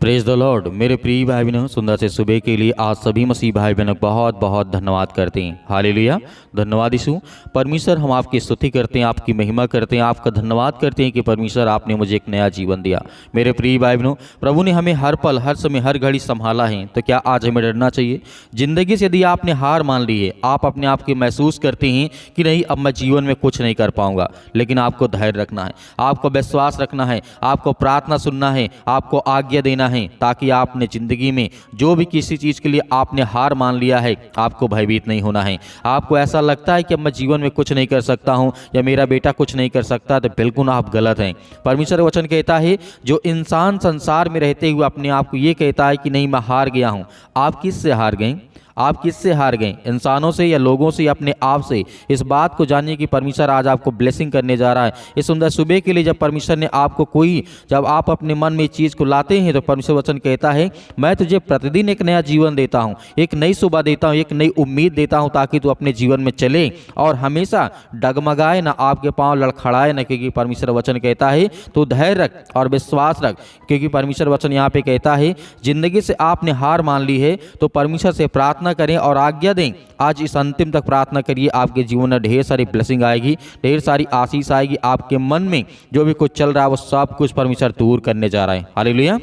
Praise the Lord. मेरे प्रिय भाई बहनों, सुंदर से सुबह के लिए आज सभी मसीह भाई बहनों बहुत बहुत धन्यवाद करते हैं। हालेलुया, धन्यवाद यीशु। परमेश्वर, हम आपकी स्तुति करते हैं, आपकी महिमा करते हैं, आपका धन्यवाद करते हैं कि परमेश्वर आपने मुझे एक नया जीवन दिया। मेरे प्रिय भाई बहनों, प्रभु ने हमें हर पल, हर समय, हर घड़ी संभाला है, तो क्या आज हमें डरना चाहिए? जिंदगी से यदि आपने हार मान ली है, आप अपने आप के महसूस करते हैं कि नहीं, अब मैं जीवन में कुछ नहीं कर पाऊंगा, लेकिन आपको धैर्य रखना है, आपको विश्वास रखना है, आपको प्रार्थना सुनना है, आपको आज्ञा देना है, ताकि आपने जिंदगी में जो भी किसी चीज़ के लिए आपने हार मान लिया है, आपको भयभीत नहीं होना है। आपको ऐसा लगता है कि अब मैं जीवन में कुछ नहीं कर सकता हूं या मेरा बेटा कुछ नहीं कर सकता, तो बिल्कुल आप गलत हैं। परमेश्वर वचन कहता है, जो इंसान संसार में रहते हुए अपने आप को ये कहता है कि नहीं मैं हार गया हूं, आप किससे हार गए? आप किससे हार गए? इंसानों से या लोगों से या अपने आप से? इस बात को जानिए कि परमेश्वर आज आपको ब्लेसिंग करने जा रहा है। इस सुंदर सुबह के लिए जब परमेश्वर ने आपको जब आप अपने मन में इस चीज़ को लाते हैं, तो परमेश्वर वचन कहता है, मैं तुझे प्रतिदिन एक नया जीवन देता हूँ, एक नई सुबह देता हूँ, एक नई उम्मीद देता हूँ, ताकि तू अपने जीवन में चले और हमेशा डगमगाए ना, आपके पाँव लड़खड़ाए ना। क्योंकि परमेश्वर वचन कहता है तो धैर्य रख और विश्वास रख। क्योंकि परमेश्वर वचन यहाँ पे कहता है, जिंदगी से आपने हार मान ली है तो परमेश्वर से प्रार्थना करें और आज्ञा दें। आज इस अंतिम तक प्रार्थना करिए, आपके जीवन में ढेर सारी ब्लेसिंग आएगी, ढेर सारी आशीष आएगी। आपके मन में जो भी कुछ चल रहा है वो सब कुछ परमेश्वर दूर करने जा रहा है। हालेलुया।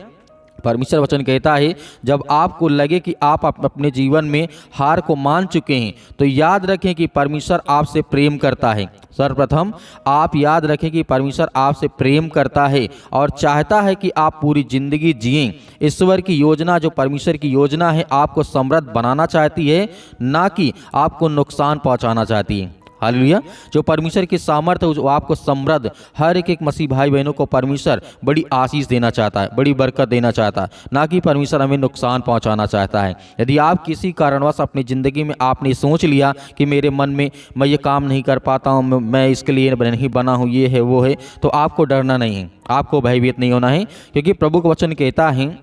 परमेश्वर वचन कहता है, जब आपको लगे कि आप अपने जीवन में हार को मान चुके हैं, तो याद रखें कि परमेश्वर आपसे प्रेम करता है। सर्वप्रथम आप याद रखें कि परमेश्वर आपसे प्रेम करता है और चाहता है कि आप पूरी जिंदगी जिएं। ईश्वर की योजना, जो परमेश्वर की योजना है, आपको समृद्ध बनाना चाहती है, ना कि आपको नुकसान पहुंचाना चाहती है। हालेलुया। जो परमेश्वर की सामर्थ्य है, जो आपको समृद्ध, हर एक मसीह भाई बहनों को परमेश्वर बड़ी आशीष देना चाहता है, बड़ी बरकत देना चाहता है, ना कि परमेश्वर हमें नुकसान पहुंचाना चाहता है। यदि आप किसी कारणवश अपनी ज़िंदगी में आपने सोच लिया कि मेरे मन में मैं ये काम नहीं कर पाता हूँ, मैं इसके लिए नहीं बना हूँ, ये है वो है, तो आपको डरना नहीं है, आपको भयभीत नहीं होना है। क्योंकि प्रभु का वचन कहता है,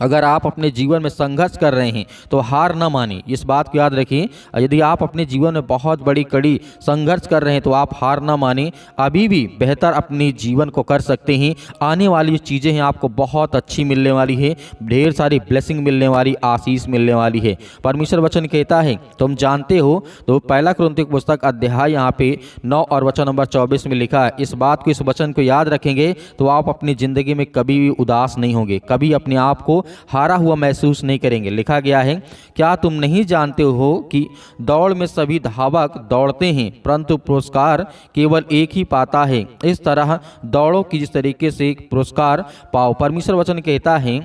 अगर आप अपने जीवन में संघर्ष कर रहे हैं तो हार न मानिए। इस बात को याद रखिए, यदि आप अपने जीवन में बहुत बड़ी कड़ी संघर्ष कर रहे हैं तो आप हार न मानिए। अभी भी बेहतर अपने जीवन को कर सकते हैं। आने वाली जो चीज़ें हैं आपको बहुत अच्छी मिलने वाली है, ढेर सारी ब्लेसिंग मिलने वाली, आशीष मिलने वाली है। परमेश्वर वचन कहता है, तुम जानते हो, तो पहला कुरिन्थियों की पुस्तक अध्याय यहाँ पे 9 और वचन नंबर 24 में लिखा है। इस बात को, इस वचन को याद रखेंगे तो आप अपनी ज़िंदगी में कभी भी उदास नहीं होंगे, कभी अपने आप को हारा हुआ महसूस नहीं करेंगे। लिखा गया है, क्या तुम नहीं जानते हो कि दौड़ में सभी धावक दौड़ते हैं, परंतु पुरस्कार केवल एक ही पाता है। इस तरह दौड़ो कि जिस तरीके से पुरस्कार पाओ। परमेश्वर वचन कहता है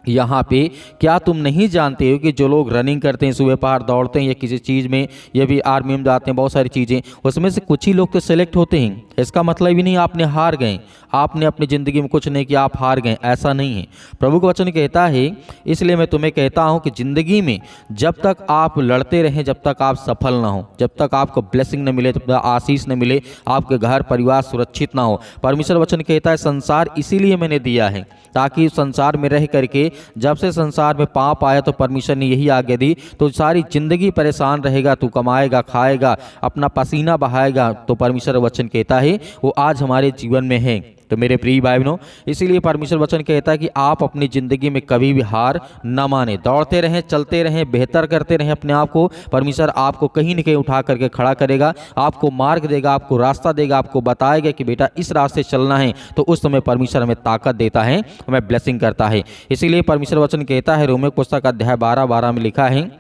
यहाँ पे, क्या तुम नहीं जानते हो कि जो लोग रनिंग करते हैं, सुबह पहाड़ दौड़ते हैं या किसी चीज़ में, ये भी आर्मी में जाते हैं, बहुत सारी चीज़ें, उसमें से कुछ ही लोग तो सेलेक्ट होते हैं। इसका मतलब ही नहीं आपने हार गए, आपने अपनी ज़िंदगी में कुछ नहीं किया, आप हार गए, ऐसा नहीं है। प्रभु का वचन कहता है, इसलिए मैं तुम्हें कहता हूँ कि ज़िंदगी में जब तक आप लड़ते रहें, जब तक आप सफल ना हो, जब तक आपको ब्लेसिंग न मिले, जब तक आशीष न मिले, आपके घर परिवार सुरक्षित ना हो। परमेश्वर वचन कहता है, संसार इसीलिए मैंने दिया है, ताकि संसार में रह करके, जब से संसार में पाप आया तो परमेश्वर ने यही आज्ञा दी, तो सारी जिंदगी परेशान रहेगा, तू कमाएगा, खाएगा, अपना पसीना बहाएगा। तो परमेश्वर वचन कहता है वो आज हमारे जीवन में है। तो मेरे प्रिय भाई बहनों, इसीलिए परमेश्वर वचन कहता है कि आप अपनी ज़िंदगी में कभी भी हार न माने, दौड़ते रहें, चलते रहें, बेहतर करते रहें अपने आप को। परमेश्वर आपको कहीं न कहीं उठा करके खड़ा करेगा, आपको मार्ग देगा, आपको रास्ता देगा, आपको बताएगा कि बेटा इस रास्ते चलना है। तो उस समय परमेश्वर हमें ताकत देता है, हमें ब्लेसिंग करता है। इसीलिए परमेश्वर वचन कहता है, रोमियो पुस्तक अध्याय 12 में लिखा है,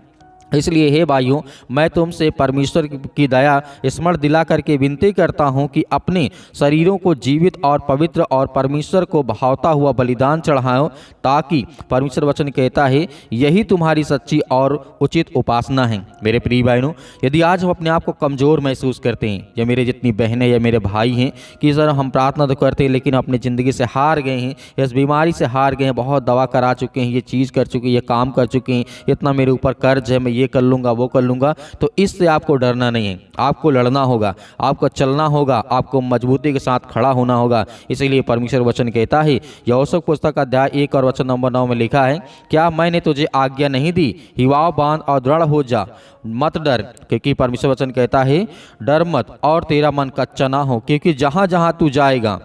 इसलिए हे भाइयों, मैं तुमसे परमेश्वर की दया स्मरण दिला करके विनती करता हूं कि अपने शरीरों को जीवित और पवित्र और परमेश्वर को भावता हुआ बलिदान चढ़ाओ, ताकि परमेश्वर वचन कहता है यही तुम्हारी सच्ची और उचित उपासना है। मेरे प्रिय भाइयों, यदि आज हम अपने आप को कमज़ोर महसूस करते हैं, या मेरे जितनी बहनें या मेरे भाई हैं कि सर हम प्रार्थना तो करते हैं लेकिन अपनी ज़िंदगी से हार गए हैं, इस बीमारी से हार गए हैं, बहुत दवा करा चुके हैं, ये चीज़ कर चुके हैं, ये काम कर चुके हैं, इतना मेरे ऊपर कर्ज है, मैं ये कर लूँगा, वो कर लूँगा, तो इससे आपको डरना नहीं है, आपको लड़ना होगा, आपको चलना होगा, आपको मजबूती के साथ खड़ा होना होगा। इसीलिए परमेश्वर वचन कहता है, यहोशू पुस्तक अध्याय 1 और वचन नंबर 9 में लिखा है, क्या मैंने तुझे आज्ञा नहीं दी, हिवाव बांध और दृढ़ हो जा, मत डर। क्योंकि परमेश्वर वचन कहता है, डर मत और तेरा मन कच्चा ना हो, क्योंकि जहाँ जहाँ तू जाएगा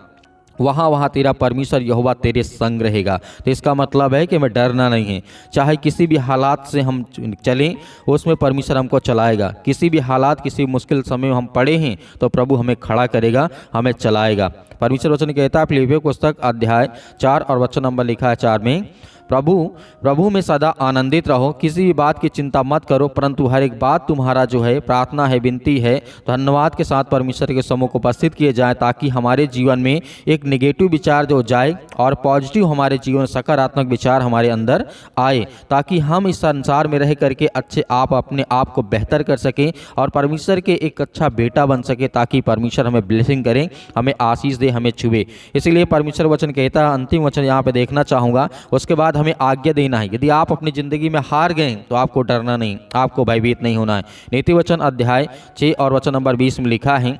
वहाँ वहाँ तेरा परमेश्वर यहोवा तेरे संग रहेगा। तो इसका मतलब है कि हमें डरना नहीं है। चाहे किसी भी हालात से हम चलें, उसमें परमेश्वर हमको चलाएगा। किसी भी हालात, किसी मुश्किल समय में हम पड़े हैं तो प्रभु हमें खड़ा करेगा, हमें चलाएगा। परमेश्वर वचन कहता है फिलिप्पियों पुस्तक अध्याय 4 और वचन नंबर लिखा है 4 में, प्रभु में सदा आनंदित रहो, किसी भी बात की चिंता मत करो, परंतु हर एक बात तुम्हारा जो है प्रार्थना है, विनती है, धन्यवाद के साथ परमेश्वर के सम्मुख उपस्थित किए जाए, ताकि हमारे जीवन में एक नेगेटिव विचार जो जाए और पॉजिटिव हमारे जीवन सकारात्मक विचार हमारे अंदर आए, ताकि हम इस संसार में रह करके अच्छे अपने आप को बेहतर कर सकें और परमेश्वर के एक अच्छा बेटा बन सके, ताकि परमेश्वर हमें ब्लेसिंग करें, हमें आशीष दे, हमें छुए। इसीलिए परमेश्वर वचन कहता है, अंतिम वचन यहाँ पे देखना चाहूँगा, उसके बाद हमें आज्ञा देना है। यदि आप अपनी जिंदगी में हार गए तो आपको डरना नहीं, आपको भयभीत नहीं होना है। नीति वचन अध्याय 6 और वचन नंबर 20 में लिखा है,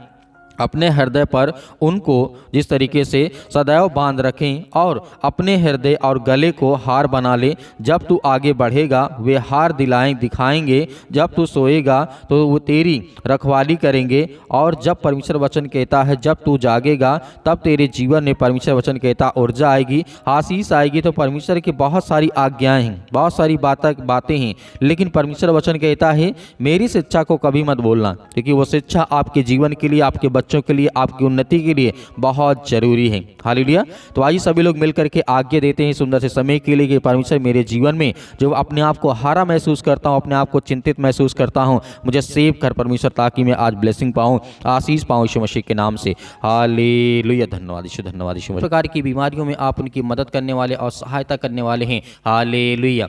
अपने हृदय पर उनको जिस तरीके से सदैव बांध रखें और अपने हृदय और गले को हार बना ले। जब तू आगे बढ़ेगा वे हार दिखाएंगे, जब तू सोएगा तो वो तेरी रखवाली करेंगे, और जब परमेश्वर वचन कहता है जब तू जागेगा तब तेरे जीवन में परमेश्वर वचन कहता ऊर्जा आएगी, आशीष आएगी। तो परमेश्वर की बहुत सारी आज्ञाएं हैं, बहुत सारी बातें हैं, लेकिन परमेश्वर वचन कहता है मेरी शिक्षा को कभी मत भूलना, क्योंकि वो शिक्षा आपके जीवन के लिए, आपके बच्चों के लिए, आपकी उन्नति के लिए बहुत जरूरी है। हालेलुया। तो आइए सभी लोग मिलकर के आज्ञा देते हैं सुंदर से समय के लिए कि परमेश्वर मेरे जीवन में जो अपने आप को हारा महसूस करता हूं, अपने आप को चिंतित महसूस करता हूं, मुझे सेव कर परमेश्वर, ताकि मैं आज ब्लेसिंग पाऊं, आशीष पाऊं यीशु मसीह के नाम से। हालेलुया। धन्यवाद यीशु, धन्यवाद यीशु। प्रकार की बीमारियों में आप उनकी मदद करने वाले और सहायता करने वाले हैं। Hallelujah,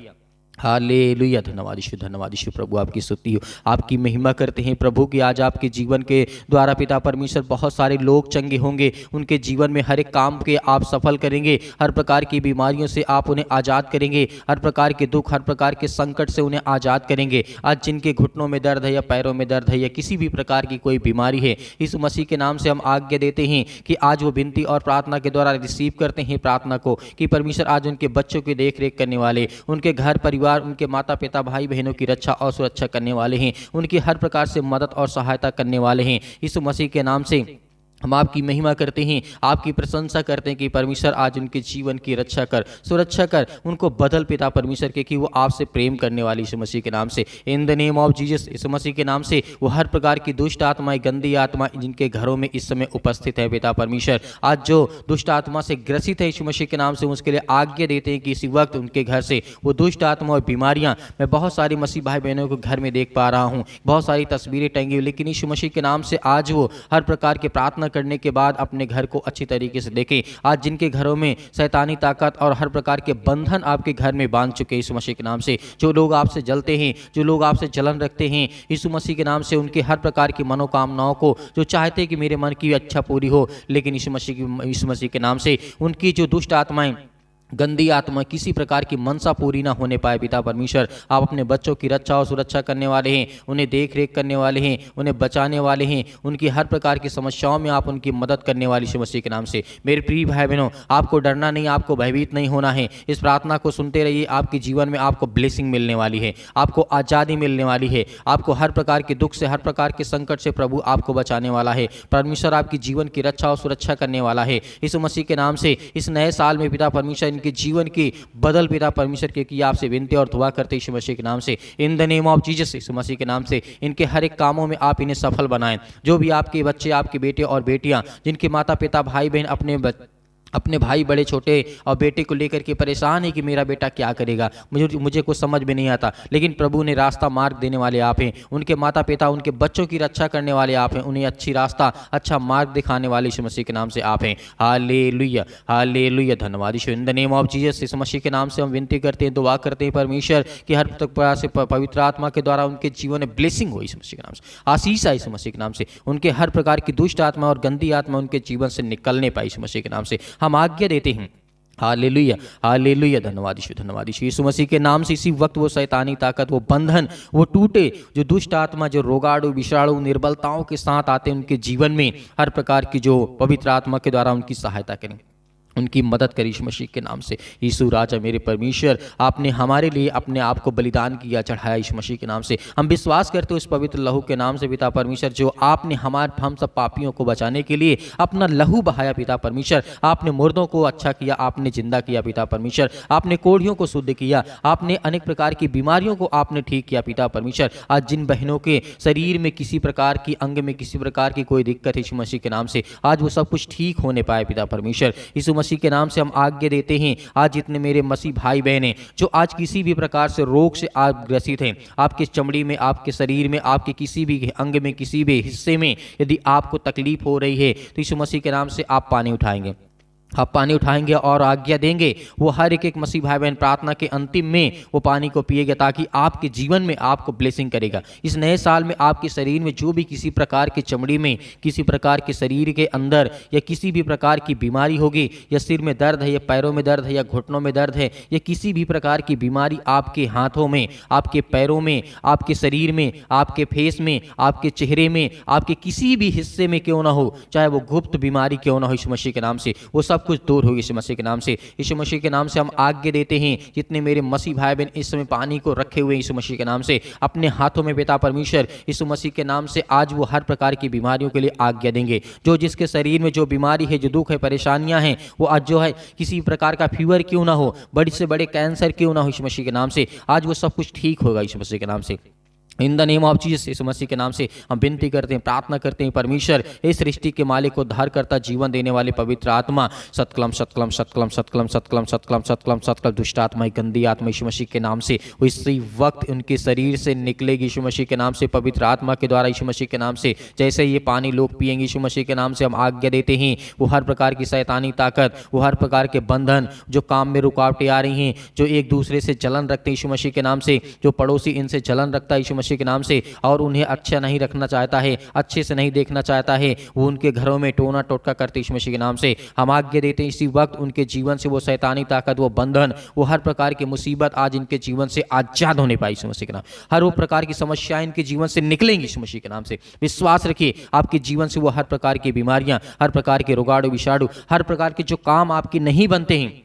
hallelujah. धन्यवाद यीशु, धन्यवाद यीशु। प्रभु आपकी स्तुति हो, आपकी महिमा करते हैं प्रभु की। आज आपके जीवन के द्वारा पिता परमेश्वर बहुत सारे लोग चंगे होंगे, उनके जीवन में हर एक काम के आप सफल करेंगे, हर प्रकार की बीमारियों से आप उन्हें आज़ाद करेंगे, हर प्रकार के दुख, हर प्रकार के संकट से उन्हें आज़ाद करेंगे। आज जिनके घुटनों में दर्द है या पैरों में दर्द है या किसी भी प्रकार की कोई बीमारी है, इस मसीह के नाम से हम आज्ञा देते हैं कि आज वो विनती और प्रार्थना के द्वारा रिसीव करते हैं प्रार्थना को, कि परमेश्वर आज उनके बच्चों की देख रेख करने वाले, उनके घर परिवार, उनके माता पिता भाई बहनों की रक्षा और सुरक्षा करने वाले हैं, उनकी हर प्रकार से मदद और सहायता करने वाले हैं। इस मसीह के नाम से हम आपकी महिमा करते हैं, आपकी प्रशंसा करते हैं कि परमेश्वर आज उनके जीवन की रक्षा कर, सुरक्षा कर, उनको बदल पिता परमेश्वर के, कि वो आपसे प्रेम करने वाली यीशु मसीह के नाम से, in the name of Jesus, यीशु मसीह के नाम से वो हर प्रकार की दुष्ट आत्माएं, गंदी आत्माएं जिनके घरों में इस समय उपस्थित है पिता परमेश्वर, आज जो दुष्ट आत्मा से ग्रसित है यीशु मसीह के नाम से, उसके लिए आज्ञा देते हैं कि इसी वक्त उनके घर से वो दुष्ट आत्मा और बीमारियां, मैं बहुत सारी मसीह भाई बहनों को घर में देख पा रहा हूँ, बहुत सारी तस्वीरें टंगी हुई, लेकिन यीशु मसीह के नाम से आज वो हर प्रकार के प्रार्थना करने के बाद अपने घर को अच्छी तरीके से देखें। आज जिनके घरों में शैतानी ताकत और हर प्रकार के बंधन आपके घर में बांध चुके यीशु मसीह के नाम से, जो लोग आपसे जलते हैं, जो लोग आपसे जलन रखते हैं, यीशु मसीह के नाम से उनके हर प्रकार की मनोकामनाओं को, जो चाहते हैं कि मेरे मन की अच्छा पूरी हो, लेकिन यीशु मसीह के नाम से उनकी जो दुष्ट आत्माएं, गंदी आत्मा, किसी प्रकार की मनसा पूरी ना होने पाए पिता परमेश्वर, आप अपने बच्चों की रक्षा और सुरक्षा करने वाले हैं, उन्हें देख रेख करने वाले हैं, उन्हें बचाने वाले हैं, उनकी हर प्रकार की समस्याओं में आप उनकी मदद करने वाले यीशु मसीह के नाम से। मेरे प्रिय भाई बहनों, आपको डरना नहीं, आपको भयभीत नहीं होना है। इस प्रार्थना को सुनते रहिए, आपके जीवन में आपको ब्लेसिंग मिलने वाली है, आपको आज़ादी मिलने वाली है, आपको हर प्रकार के दुख से, हर प्रकार के संकट से प्रभु आपको बचाने वाला है। परमेश्वर आपकी जीवन की रक्षा और सुरक्षा करने वाला है यीशु मसीह के नाम से। इस नए साल में पिता परमेश्वर इनके जीवन की बदल पिता परमेश्वर के की आपसे विनती और दुआ करते यीशु मसीह के नाम से, in the name of Jesus, यीशु मसीह के नाम से इनके हर एक कामों में आप इन्हें सफल बनाएं। जो भी आपके बच्चे, आपके बेटे और बेटियां, जिनके माता पिता भाई बहन अपने भाई बड़े छोटे और बेटे को लेकर के परेशान है कि मेरा बेटा क्या करेगा, मुझे कुछ समझ में नहीं आता, लेकिन प्रभु ने रास्ता मार्ग देने वाले आप हैं। उनके माता पिता, उनके बच्चों की रक्षा करने वाले आप हैं, उन्हें अच्छी रास्ता, अच्छा मार्ग दिखाने वाले यीशु मसीह के नाम से आप हैं। Hallelujah, hallelujah. धन्यवाद यीशु, in the name of Jesus, यीशु मसीह के नाम से हम विनती करते हैं, दुआ करते हैं परमेश्वर कि हर प्रकार से पवित्र आत्मा के द्वारा उनके जीवन में ब्लेसिंग हो यीशु मसीह के नाम से, आशीष आए यीशु मसीह के नाम से, उनके हर प्रकार की दुष्ट आत्मा और गंदी आत्मा उनके जीवन से निकलने पाए यीशु मसीह के नाम से हम आज्ञा देते हैं। Hallelujah, hallelujah. धन्यवाद यीशु, धन्यवाद यीशु। यीशु मसीह के नाम से इसी वक्त वो शैतानी ताकत, वो बंधन, वो टूटे, जो दुष्ट आत्मा, जो रोगाणु, विषाणु, निर्बलताओं के साथ आते हैं उनके जीवन में, हर प्रकार की जो पवित्र आत्मा के द्वारा उनकी सहायता करें, उनकी मदद करी यीशु मसीह के नाम से। यीशु राजा मेरे परमेश्वर, आपने हमारे लिए अपने आप को बलिदान किया, चढ़ाया यीशु मसीह के नाम से। हम विश्वास करते हो इस पवित्र लहू के नाम से पिता परमेश्वर, जो आपने हम सब पापियों को बचाने के लिए अपना लहू बहाया पिता परमेश्वर। आपने मुर्दों को अच्छा किया, आपने जिंदा किया पिता परमेश्वर। आपने कोढ़ियों को शुद्ध किया, आपने अनेक प्रकार की बीमारियों को आपने ठीक किया पिता परमेश्वर। आज जिन बहनों के शरीर में किसी प्रकार की, अंग में किसी प्रकार की कोई दिक्कत है यीशु मसीह के नाम से, आज वो सब कुछ ठीक होने पाए पिता परमेश्वर। यीशु मसीह के नाम से हम आज्ञा देते हैं, आज जितने मेरे मसीह भाई बहन हैं जो आज किसी भी प्रकार से रोग से आप ग्रसित हैं, आपके चमड़ी में, आपके शरीर में, आपके किसी भी अंग में, किसी भी हिस्से में यदि आपको तकलीफ हो रही है, तो यीशु मसीह के नाम से आप पानी उठाएंगे, आप पानी उठाएंगे और आज्ञा देंगे, वो हर एक मसीह भाई बहन प्रार्थना के अंतिम में वो पानी को पिएगा, ताकि आपके जीवन में आपको ब्लेसिंग करेगा। इस नए साल में आपके शरीर में जो भी किसी प्रकार की चमड़ी में, किसी प्रकार के शरीर के अंदर या किसी भी प्रकार की बीमारी होगी, या सिर में दर्द है, या पैरों में दर्द है, या घुटनों में दर्द है, या किसी भी प्रकार की बीमारी आपके हाथों में, आपके पैरों में, आपके शरीर में, आपके फेस में, आपके चेहरे में, आपके किसी भी हिस्से में क्यों ना हो, चाहे वो गुप्त बीमारी क्यों ना हो, यीशु मसीह के नाम से वो सब कुछ दूर होगी यीशु मसीह के नाम से। यीशु मसीह के नाम से हम आज्ञा देते हैं, जितने मेरे मसीह भाई बहन इस समय पानी को रखे हुए यीशु मसीह के नाम से अपने हाथों में पिता परमेश्वर, यीशु मसीह के नाम से आज वो हर प्रकार की बीमारियों के लिए आज्ञा देंगे। जो जिसके शरीर में जो बीमारी है, जो दुख है, परेशानियां हैं, वो आज जो है किसी प्रकार का फीवर क्यों ना हो, बड़े से बड़े कैंसर क्यों ना हो, यीशु मसीह के नाम से आज वो सब कुछ ठीक होगा यीशु मसीह के नाम से। In the name of Jesus, यीशु मसीह के नाम से हम विनती करते हैं, प्रार्थना करते हैं, परमेश्वर इस सृष्टि के मालिक को उद्धार करता, जीवन देने वाले पवित्र आत्मा, सत्कलम सत्कलम सत्कलम सत्कलम सत्कलम सत्कलम सत्कलम सत्कलम दुष्ट आत्मा, गंदी आत्मा यीशु मसीह के नाम से इसी वक्त उनके शरीर से निकलेगी यीशु मसीह के नाम से, पवित्र आत्मा के द्वारा यीशु मसीह के नाम से। जैसे ये पानी लोग पिएंगे यीशु मसीह के नाम से हम आज्ञा देते हैं, वो हर प्रकार की शैतानी ताकत, वो हर प्रकार के बंधन, जो काम में रुकावटें आ रही हैं, जो एक दूसरे से जलन रखते हैं यीशु मसीह के नाम से, जो पड़ोसी इनसे जलन रखता है यीशु मसीह के नाम से और उन्हें अच्छा नहीं रखना चाहता है, अच्छे से नहीं देखना चाहता है, वो उनके घरों में टोना टोटका करते यीशु मसीह के नाम से हम आज्ञा देते हैं, इसी वक्त उनके जीवन से वो शैतानी ताकत, वो बंधन, वो हर प्रकार की मुसीबत आज इनके जीवन से आजाद होने पाई यीशु मसीह के नाम। हर वो प्रकार की समस्याएं इनके जीवन से निकलेंगी यीशु मसीह के नाम से। विश्वास रखिए, आपके जीवन से वो हर प्रकार की बीमारियां, हर प्रकार के रोगाणु विषाणु, हर प्रकार के जो काम आपके नहीं बनते हैं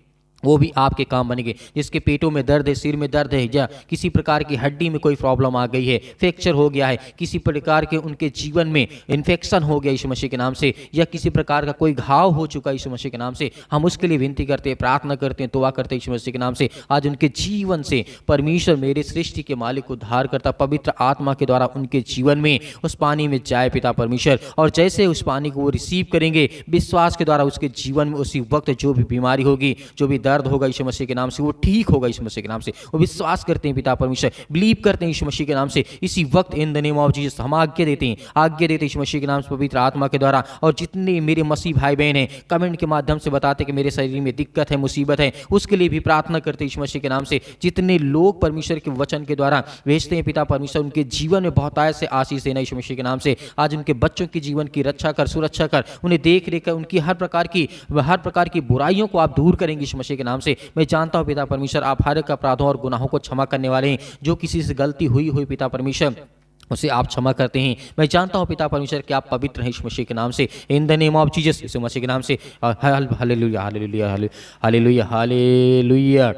वो भी आपके काम बनेंगे। जिसके पेटों में दर्द है, सिर में दर्द है, या किसी प्रकार की हड्डी में कोई प्रॉब्लम आ गई है, फ्रैक्चर हो गया है, किसी प्रकार के उनके जीवन में इन्फेक्शन हो गया यीशु मसीह के नाम से, या किसी प्रकार का कोई घाव हो चुका यीशु मसीह के नाम से, हम उसके लिए विनती करते हैं, प्रार्थना करते हैं, दुआ करते हैं यीशु मसीह के नाम से। आज उनके जीवन से परमेश्वर मेरे सृष्टि के मालिक को उद्धार करता पवित्र आत्मा के द्वारा उनके जीवन में उस पानी में जाए पिता परमेश्वर, और जैसे उस पानी को वो रिसीव करेंगे विश्वास के द्वारा, उसके जीवन में उसी वक्त जो भी बीमारी होगी, जो भी दर्द होगा यीशु मसीह के नाम से वो ठीक होगा यीशु मसीह के नाम से। वो विश्वास करते हैं पिता परमेश्वर, बिलीव करते हैं यीशु मसीह के नाम से, इसी वक्त इन द नेम ऑफ जीसस हम आज्ञा देते हैं, आज्ञा देते हैं यीशु मसीह के नाम से पवित्र आत्मा के द्वारा। और जितने मेरे मसीह भाई बहन हैं कमेंट के माध्यम से बताते कि मेरे शरीर में दिक्कत है, मुसीबत है, उसके लिए भी प्रार्थना करते हैं यीशु मसीह के नाम से। जितने लोग परमेश्वर के वचन के द्वारा भेजते हैं पिता परमेश्वर, उनके जीवन में बहुतायत से आशीष देना यीशु मसीह के नाम से। आज उनके बच्चों के जीवन की रक्षा कर, सुरक्षा कर, उन्हें देख रेख कर, उनकी हर प्रकार की बुराइयों को आप दूर करेंगे यीशु मसीह के नाम से। मैं जानता हूं पिता परमेश्वर आप हर एक अपराधों और गुनाहों को क्षमा करने वाले हैं। जो किसी से गलती हुई पिता परमेश्वर उसे आप क्षमा करते हैं। मैं जानता हूं पिता परमेश्वर कि आप पवित्र हैं यीशु मसीह के नाम से, in the name of Jesus यीशु मसीह के नाम से। हालेलुया हालेलुया हालेलुया हालेलुया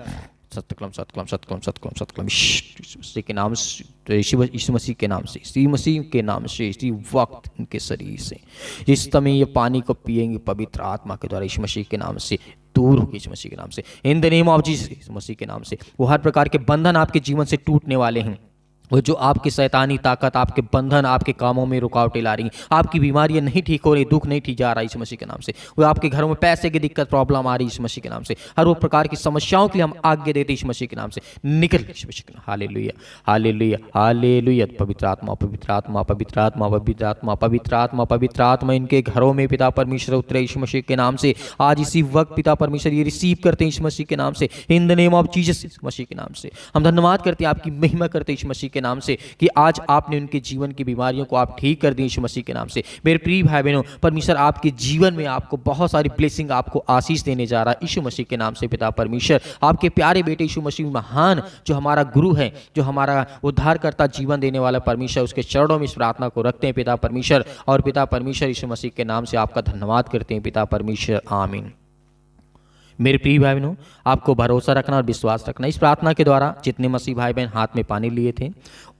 सत्कलम सत्कलम सत्कलम सत्कलम सत्कलम यीशु मसीह के नाम से, यीशु मसीह के नाम से, यीशु मसीह के नाम से इसी वक्त उनके शरीर से जिस समय ये पानी को पिएंगे पवित्र आत्मा के द्वारा यीशु मसीह के नाम से दूर होगी यीशु मसीह के नाम से, in the name of Jesus यीशु मसीह के नाम से। वो हर प्रकार के बंधन आपके जीवन से टूटने वाले हैं। वो जो आपकी शैतानी ताकत, आपके बंधन, आपके कामों में रुकावटें ला रही, आपकी बीमारियां नहीं ठीक हो रही, दुख नहीं ठीक जा रहा यीशु मसीह के नाम से। वो आपके घरों में पैसे की दिक्कत, प्रॉब्लम आ रही यीशु मसीह के नाम से। हर वो प्रकार की समस्याओं के लिए हम आज्ञा देते यीशु मसीह के नाम से, निकल यीशु मसीह के नाम। Hallelujah hallelujah hallelujah. पवित्र आत्मा पवित्र आत्मा पवित्र आत्मा पवित्र आत्मा पवित्र आत्मा पवित्र आत्मा इनके घरों में पिता परमेश्वर उतरे यीशु मसीह के नाम से। आज इसी वक्त पिता परमेश्वर ये रिसीव करते हैं यीशु मसीह के नाम से, in the name of Jesus यीशु मसीह के नाम से। हम धन्यवाद करते हैं, आपकी महिमा करते हैं यीशु मसीह के नाम से कि आज आपने उनके जीवन की बीमारियों को आप ठीक कर दी यीशु मसीह के नाम से। मेरे प्रिय भाई बहनों, परमेश्वर आपके जीवन में आपको बहुत सारी ब्लेसिंग, आपको आशीष देने जा रहा है यीशु मसीह के नाम से। पिता परमेश्वर आपके प्यारे बेटे यीशु मसीह महान, जो हमारा गुरु है, जो हमारा उद्धार करता, जीवन देने वाला परमेश्वर, उसके चरणों में इस प्रार्थना को रखते हैं पिता परमेश्वर। और पिता परमेश्वर यीशु मसीह के नाम से आपका धन्यवाद करते हैं पिता परमेश्वर, आमीन। मेरे प्रिय भाई बहनों, आपको भरोसा रखना और विश्वास रखना। इस प्रार्थना के द्वारा जितने मसीह भाई बहन हाथ में पानी लिए थे,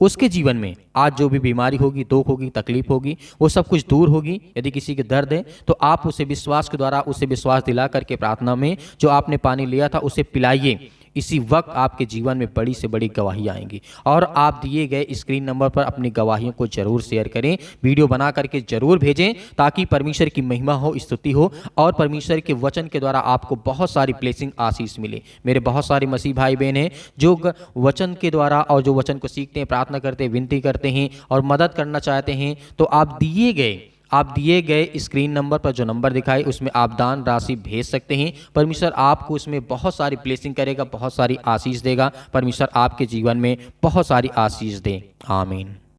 उसके जीवन में आज जो भी बीमारी होगी, दुख होगी, तकलीफ होगी, वो सब कुछ दूर होगी। यदि किसी के दर्द है तो आप उसे विश्वास के द्वारा उसे विश्वास दिला करके प्रार्थना में जो आपने पानी लिया था उसे पिलाइए। इसी वक्त आपके जीवन में बड़ी से बड़ी गवाही आएंगी। और आप दिए गए स्क्रीन नंबर पर अपनी गवाहियों को जरूर शेयर करें, वीडियो बना करके जरूर भेजें, ताकि परमेश्वर की महिमा हो, स्तुति हो और परमेश्वर के वचन के द्वारा आपको बहुत सारी ब्लेसिंग, आशीष मिले। मेरे बहुत सारे मसीह भाई बहन हैं जो वचन के द्वारा और जो वचन को सीखते हैं, प्रार्थना करते हैं, विनती करते हैं और मदद करना चाहते हैं, तो आप दिए गए स्क्रीन नंबर पर जो नंबर दिखाए उसमें आप दान राशि भेज सकते हैं। परमेश्वर आपको उसमें बहुत सारी ब्लेसिंग करेगा, बहुत सारी आशीष देगा। परमेश्वर आपके जीवन में बहुत सारी आशीष दे। आमीन।